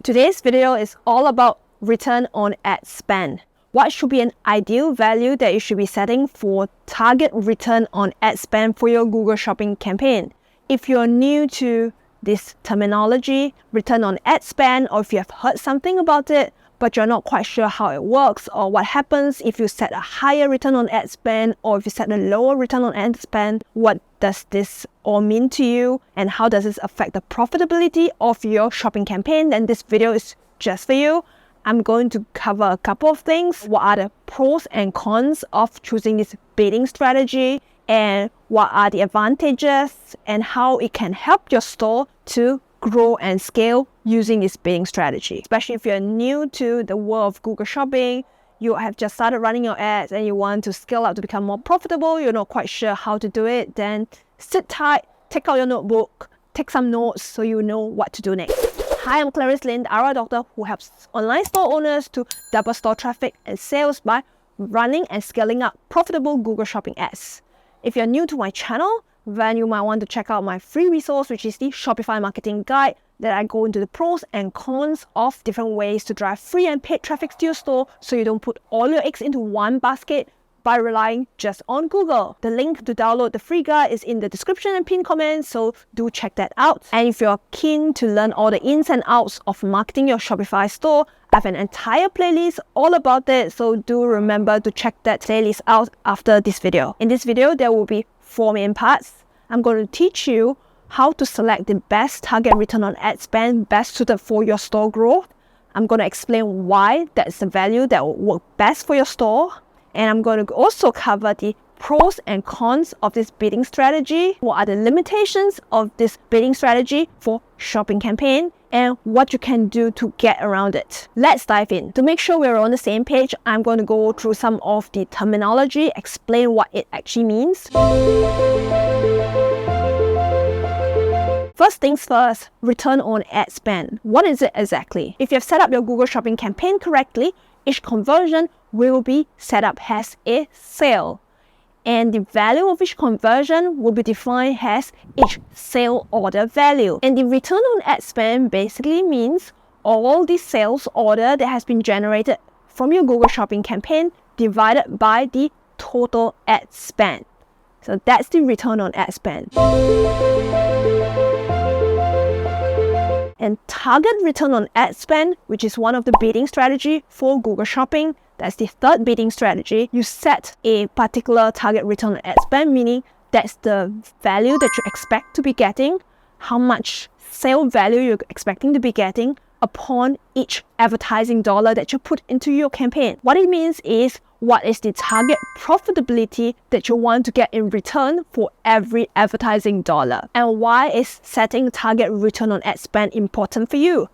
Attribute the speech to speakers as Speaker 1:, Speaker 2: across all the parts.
Speaker 1: Today's video is all about return on ad spend. What should be an ideal value that you should be setting for target return on ad spend for your Google Shopping campaign? If you're new to this terminology, return on ad spend, or if you have heard something about it, but you're not quite sure how it works or what happens if you set a higher return on ad spend or if you set a lower return on ad spend, what does this all mean to you and how does this affect the profitability of your shopping campaign, then this video is just for you. I'm going to cover a couple of things. What are the pros and cons of choosing this bidding strategy, and what are the advantages and how it can help your store to grow and scale using this bidding strategy. Especially if you're new to the world of Google Shopping, you have just started running your ads and you want to scale up to become more profitable, you're not quite sure how to do it, then sit tight, take out your notebook, take some notes so you know what to do next. Hi, I'm Clarice Lin, the ROI doctor who helps online store owners to double store traffic and sales by running and scaling up profitable Google Shopping ads. If you're new to my channel, then you might want to check out my free resource, which is the Shopify Marketing Guide, that I go into the pros and cons of different ways to drive free and paid traffic to your store so you don't put all your eggs into one basket by relying just on Google. The link to download the free guide is in the description and pinned comments, so do check that out. And if you're keen to learn all the ins and outs of marketing your Shopify store, I have an entire playlist all about that, so do remember to check that playlist out after this video. In this video, there will be 4 main parts. I'm going to teach you how to select the best target return on ad spend best suited for your store growth. I'm going to explain why that's the value that will work best for your store. And I'm going to also cover the pros and cons of this bidding strategy. What are the limitations of this bidding strategy for shopping campaign and what you can do to get around it. Let's dive in. To make sure we're on the same page, I'm going to go through some of the terminology, explain what it actually means. First things first, return on ad spend. What is it exactly? If you have set up your Google Shopping campaign correctly, each conversion will be set up as a sale. And the value of each conversion will be defined as each sale order value. And the return on ad spend basically means all the sales order that has been generated from your Google Shopping campaign divided by the total ad spend. So that's the return on ad spend. And target return on ad spend, which is one of the bidding strategy for Google Shopping, that's the third bidding strategy. You set a particular target return on ad spend, meaning that's the value that you expect to be getting, how much sale value you're expecting to be getting upon each advertising dollar that you put into your campaign. What it means is, what is the target profitability that you want to get in return for every advertising dollar? And why is setting target return on ad spend important for you?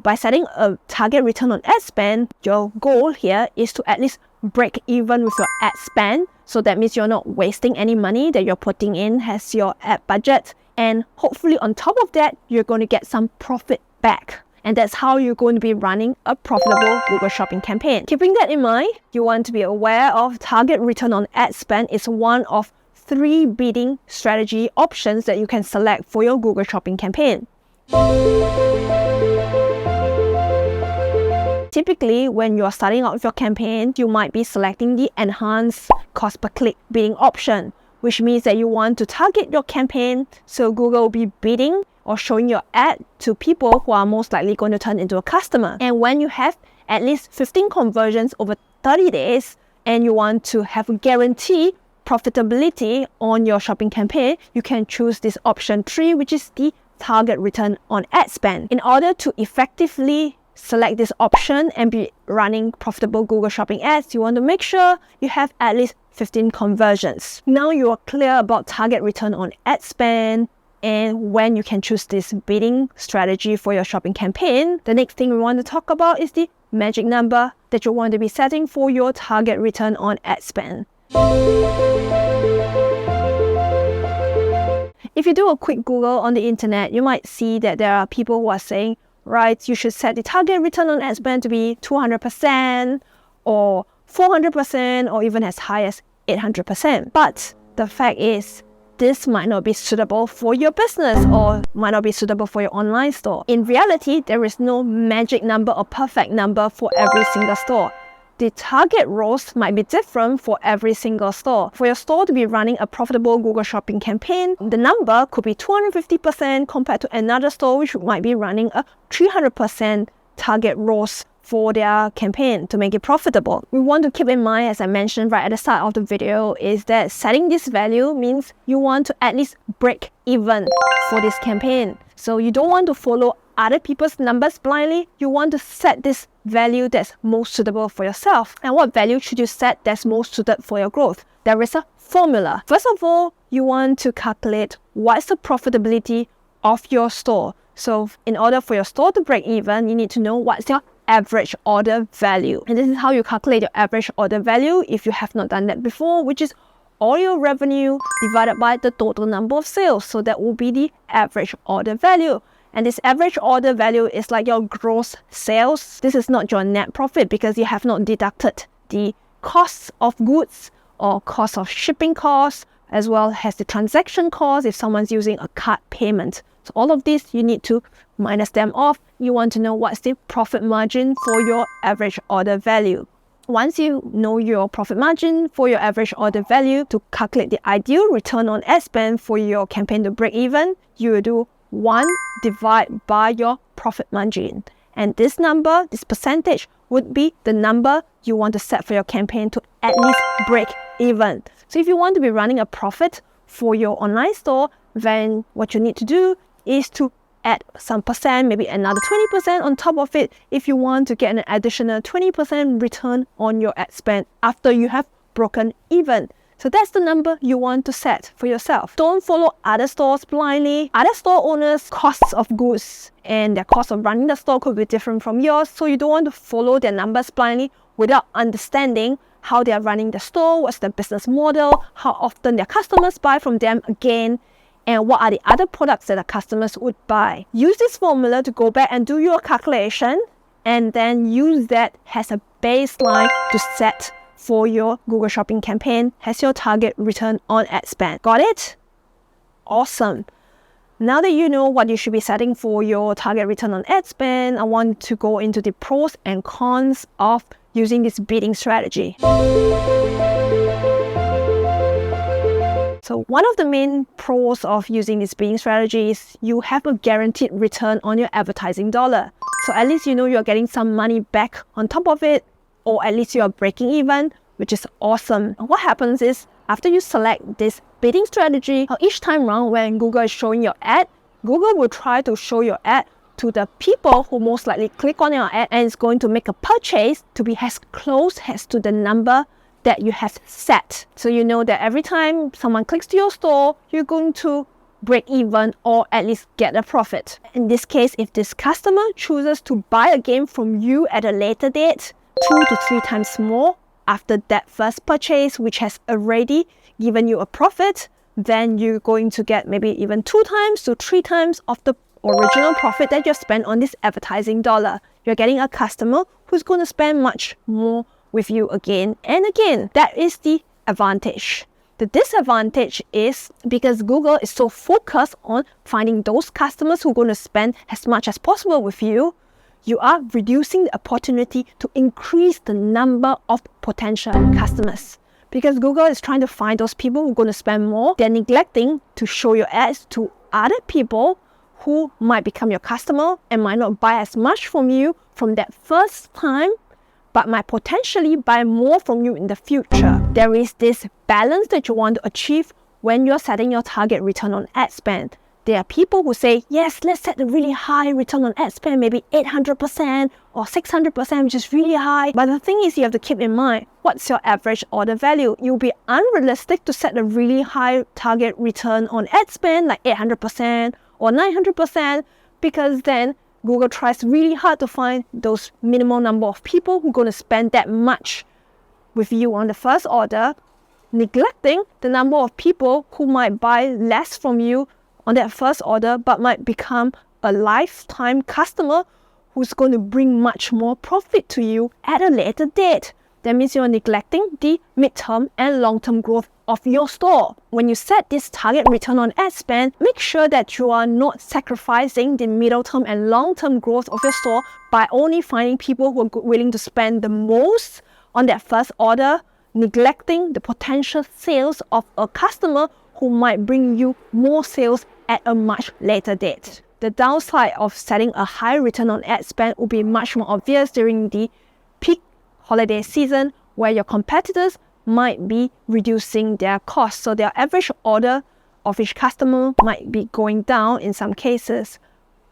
Speaker 1: By setting a target return on ad spend, your goal here is to at least break even with your ad spend. So that means you're not wasting any money that you're putting in as your ad budget. And hopefully on top of that, you're going to get some profit back. And that's how you're going to be running a profitable Google Shopping campaign. Keeping that in mind, you want to be aware of target return on ad spend is one of 3 bidding strategy options that you can select for your Google Shopping campaign. Typically, when you're starting out with your campaign, you might be selecting the enhanced cost per click bidding option, which means that you want to target your campaign so Google will be bidding or showing your ad to people who are most likely going to turn into a customer. And when you have at least 15 conversions over 30 days and you want to have a guarantee profitability on your shopping campaign, you can choose this option 3, which is the target return on ad spend. In order to effectively select this option and be running profitable Google Shopping ads, you want to make sure you have at least 15 conversions. Now you are clear about target return on ad spend and when you can choose this bidding strategy for your shopping campaign. The next thing we want to talk about is the magic number that you want to be setting for your target return on ad spend. If you do a quick Google on the internet, you might see that there are people who are saying, right, you should set the target return on ad spend to be 200% or 400% or even as high as 800%. But the fact is, this might not be suitable for your business or might not be suitable for your online store. In reality, there is no magic number or perfect number for every single store. The target ROAS might be different for every single store. For your store to be running a profitable Google Shopping campaign, the number could be 250% compared to another store which might be running a 300% target ROAS for their campaign to make it profitable. We want to keep in mind, as I mentioned right at the start of the video, is that setting this value means you want to at least break even for this campaign. So you don't want to follow other people's numbers blindly. You want to set this value that's most suitable for yourself. And what value should you set that's most suited for your growth? There is a formula. First of all, you want to calculate what's the profitability of your store. So in order for your store to break even, you need to know what's your average order value. And this is how you calculate your average order value if you have not done that before, which is all your revenue divided by the total number of sales. So that will be the average order value. And this average order value is like your gross sales. This is not your net profit because you have not deducted the costs of goods or cost of shipping costs, as well as the transaction cost if someone's using a card payment. So all of this, you need to minus them off. You want to know what's the profit margin for your average order value. Once you know your profit margin for your average order value, to calculate the ideal return on ad spend for your campaign to break even, you will do 1 divided by your profit margin. And this number, this percentage, would be the number you want to set for your campaign to at least break even. So if you want to be running a profit for your online store, then what you need to do is to add some percent, maybe another 20% on top of it if you want to get an additional 20% return on your ad spend after you have broken even. So that's the number you want to set for yourself. Don't follow other stores blindly. Other store owners' costs of goods and their cost of running the store could be different from yours. So you don't want to follow their numbers blindly without understanding how they are running the store, what's their business model, how often their customers buy from them again, and what are the other products that the customers would buy. Use this formula to go back and do your calculation, and then use that as a baseline to set for your Google Shopping campaign as your target return on ad spend. Got it? Awesome. Now that you know what you should be setting for your target return on ad spend, I want to go into the pros and cons of using this bidding strategy. So one of the main pros of using this bidding strategy is you have a guaranteed return on your advertising dollar. So at least you know you're getting some money back on top of it, or at least you're breaking even, which is awesome. And what happens is, after you select this bidding strategy, each time around when Google is showing your ad, Google will try to show your ad to the people who most likely click on your ad, and it's going to make a purchase to be as close as to the number that you have set. So you know that every time someone clicks to your store, you're going to break even or at least get a profit. In this case, if this customer chooses to buy again from you at a later date, 2 to 3 times more after that first purchase, which has already given you a profit, then you're going to get maybe even 2 times to 3 times of the original profit that you've spent on this advertising dollar. You're getting a customer who's going to spend much more with you again and again. That is the advantage. The disadvantage is because Google is so focused on finding those customers who are going to spend as much as possible with you, you are reducing the opportunity to increase the number of potential customers. Because Google is trying to find those people who are going to spend more, they're neglecting to show your ads to other people who might become your customer and might not buy as much from you from that first time, but might potentially buy more from you in the future. There is this balance that you want to achieve when you're setting your target return on ad spend. There are people who say, yes, let's set a really high return on ad spend, maybe 800% or 600%, which is really high. But the thing is, you have to keep in mind, what's your average order value? It will be unrealistic to set a really high target return on ad spend, like 800% or 900%, because then Google tries really hard to find those minimal number of people who are going to spend that much with you on the first order, neglecting the number of people who might buy less from you on that first order, but might become a lifetime customer who's going to bring much more profit to you at a later date. That means you're neglecting the midterm and long-term growth of your store. When you set this target return on ad spend, make sure that you are not sacrificing the middle term and long term growth of your store by only finding people who are willing to spend the most on that first order, neglecting the potential sales of a customer who might bring you more sales at a much later date. The downside of setting a high return on ad spend will be much more obvious during the peak holiday season, where your competitors might be reducing their costs. So their average order of each customer might be going down in some cases.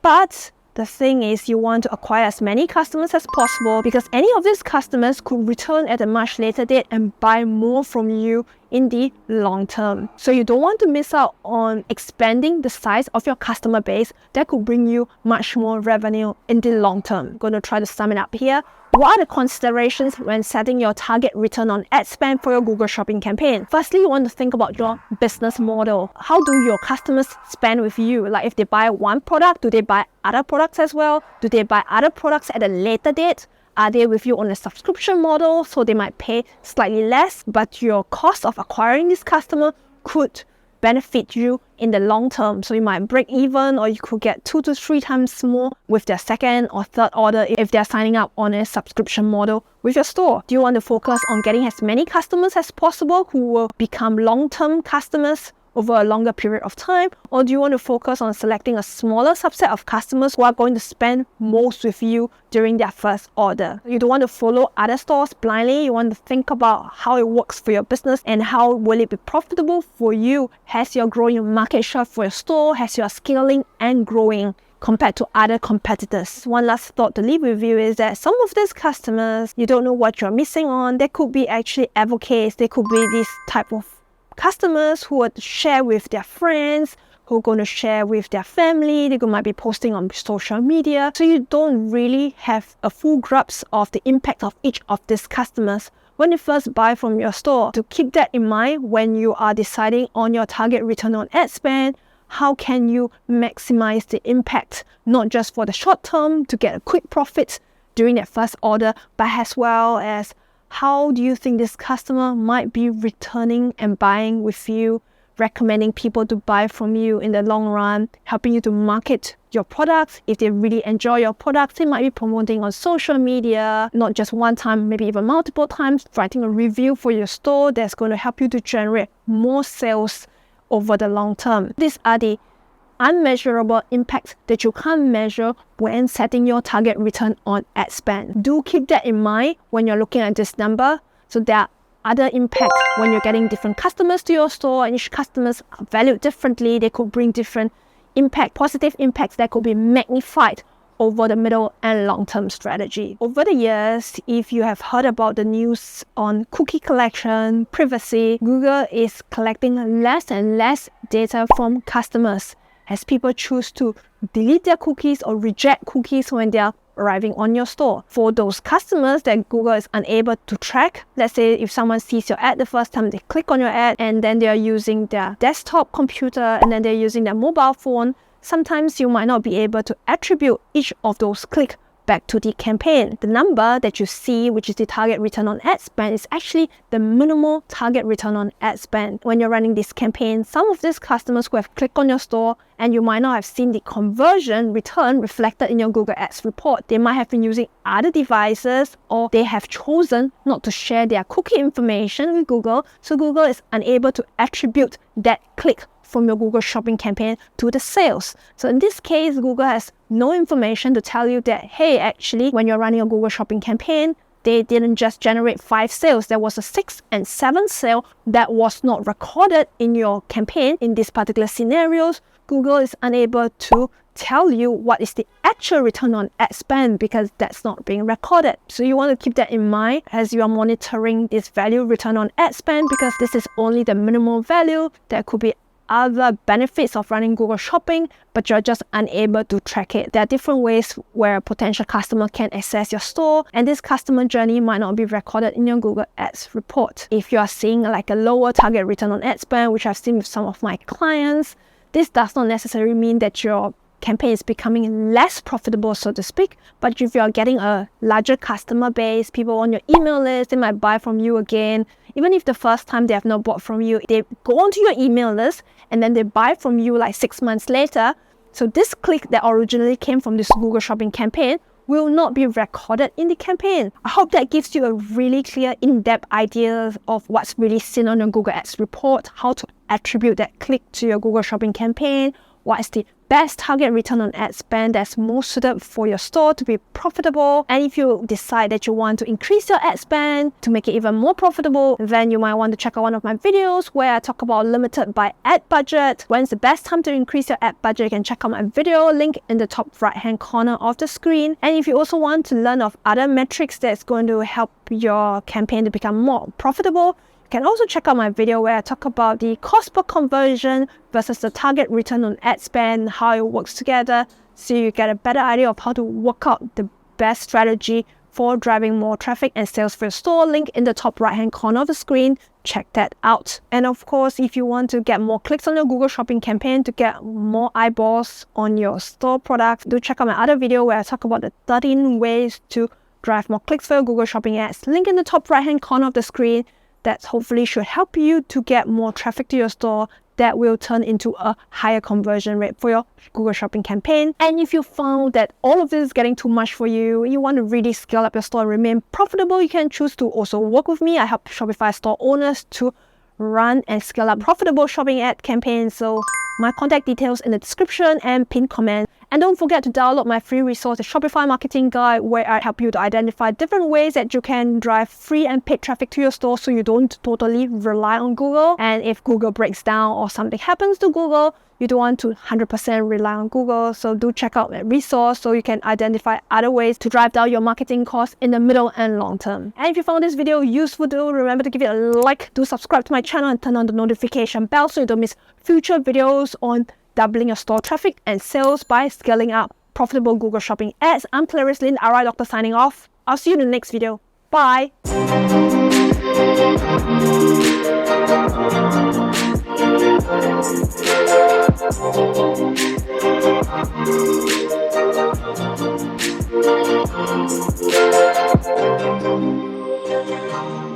Speaker 1: But the thing is, you want to acquire as many customers as possible, because any of these customers could return at a much later date and buy more from you in the long term. So you don't want to miss out on expanding the size of your customer base that could bring you much more revenue in the long term. I'm going to try to sum it up here. What are the considerations when setting your target return on ad spend for your Google Shopping campaign? Firstly, you want to think about your business model. How do your customers spend with you? Like if they buy one product, do they buy other products as well? Do they buy other products at a later date? Are they with you on a subscription model, so they might pay slightly less, but your cost of acquiring this customer could benefit you in the long term. So you might break even, or you could get 2 to 3 times more with their second or third order if they're signing up on a subscription model with your store. Do you want to focus on getting as many customers as possible who will become long-term customers over a longer period of time? Or do you want to focus on selecting a smaller subset of customers who are going to spend most with you during their first order? You don't want to follow other stores blindly. You want to think about how it works for your business and how will it be profitable for you as you're growing your market share for your store, as you're scaling and growing compared to other competitors. One last thought to leave with you is that some of these customers, you don't know what you're missing on. They could be actually advocates. They could be this type of customers who would share with their friends, who are going to share with their family. They might be posting on social media. So you don't really have a full grasp of the impact of each of these customers when you first buy from your store. To keep that in mind when you are deciding on your target return on ad spend, how can you maximize the impact, not just for the short term to get a quick profit during that first order, but as well as how do you think this customer might be returning and buying with you, recommending people to buy from you in the long run, helping you to market your products. If they really enjoy your products, they might be promoting on social media, not just one time, maybe even multiple times, writing a review for your store that's going to help you to generate more sales over the long term. These are the unmeasurable impacts that you can't measure when setting your target return on ad spend. Do keep that in mind when you're looking at this number. So there are other impacts when you're getting different customers to your store, and each customers are valued differently. They could bring different positive impacts that could be magnified over the middle and long-term strategy. Over the years, if you have heard about the news on cookie collection, privacy, Google is collecting less and less data from customers as people choose to delete their cookies or reject cookies when they are arriving on your store. For those customers that Google is unable to track, let's say if someone sees your ad the first time, they click on your ad and then they are using their desktop computer and then they're using their mobile phone, sometimes you might not be able to attribute each of those clicks back to the campaign. The number that you see, which is the target return on ad spend, is actually the minimal target return on ad spend. When you're running this campaign, some of these customers who have clicked on your store and you might not have seen the conversion return reflected in your Google Ads report. They might have been using other devices, or they have chosen not to share their cookie information with Google, so Google is unable to attribute that click from your Google Shopping campaign to the sales. So in this case, Google has no information to tell you that, hey, actually, when you're running a Google Shopping campaign, they didn't just generate 5 sales. There was a 6th and 7th sale that was not recorded in your campaign. In these particular scenarios, Google is unable to tell you what is the actual return on ad spend because that's not being recorded. So you want to keep that in mind as you are monitoring this value return on ad spend, because this is only the minimal value. There could be other benefits of running Google Shopping, but you're just unable to track it. There are different ways where a potential customer can access your store, and this customer journey might not be recorded in your Google Ads report. If you are seeing like a lower target return on ad spend, which I've seen with some of my clients, this does not necessarily mean that your campaign is becoming less profitable, so to speak. But if you're getting a larger customer base, people on your email list, they might buy from you again Even if the first time they have not bought from you, they go onto your email list and then they buy from you like 6 months later. So this click that originally came from this Google Shopping campaign will not be recorded in the campaign. I hope that gives you a really clear, in-depth idea of what's really seen on your Google Ads report, how to attribute that click to your Google Shopping campaign, what is the best target return on ad spend that's most suited for your store to be profitable. And if you decide that you want to increase your ad spend to make it even more profitable, then you might want to check out one of my videos where I talk about limited by ad budget. When's the best time to increase your ad budget? You can check out my video, link in the top right hand corner of the screen. And if you also want to learn of other metrics that's going to help your campaign to become more profitable, you can also check out my video where I talk about the cost per conversion versus the target return on ad spend, how it works together, so you get a better idea of how to work out the best strategy for driving more traffic and sales for your store. Link in the top right hand corner of the screen. Check that out. And of course, if you want to get more clicks on your Google Shopping campaign to get more eyeballs on your store products, do check out my other video where I talk about the 13 ways to drive more clicks for your Google Shopping ads. Link in the top right hand corner of the screen. That hopefully should help you to get more traffic to your store that will turn into a higher conversion rate for your Google Shopping campaign. And if you found that all of this is getting too much for you, you want to really scale up your store and remain profitable, you can choose to also work with me. I help Shopify store owners to run and scale up profitable shopping ad campaigns. So my contact details in the description and pinned comment. And don't forget to download my free resource, the Shopify Marketing Guide, where I help you to identify different ways that you can drive free and paid traffic to your store so you don't totally rely on Google. And if Google breaks down or something happens to Google, you don't want to 100% rely on Google. So do check out that resource so you can identify other ways to drive down your marketing costs in the middle and long term. And if you found this video useful, do remember to give it a like, do subscribe to my channel and turn on the notification bell so you don't miss future videos on doubling your store traffic and sales by scaling up profitable Google Shopping ads. I'm Clarice Lin, RI Doctor signing off. I'll see you in the next video. Bye! Thank you.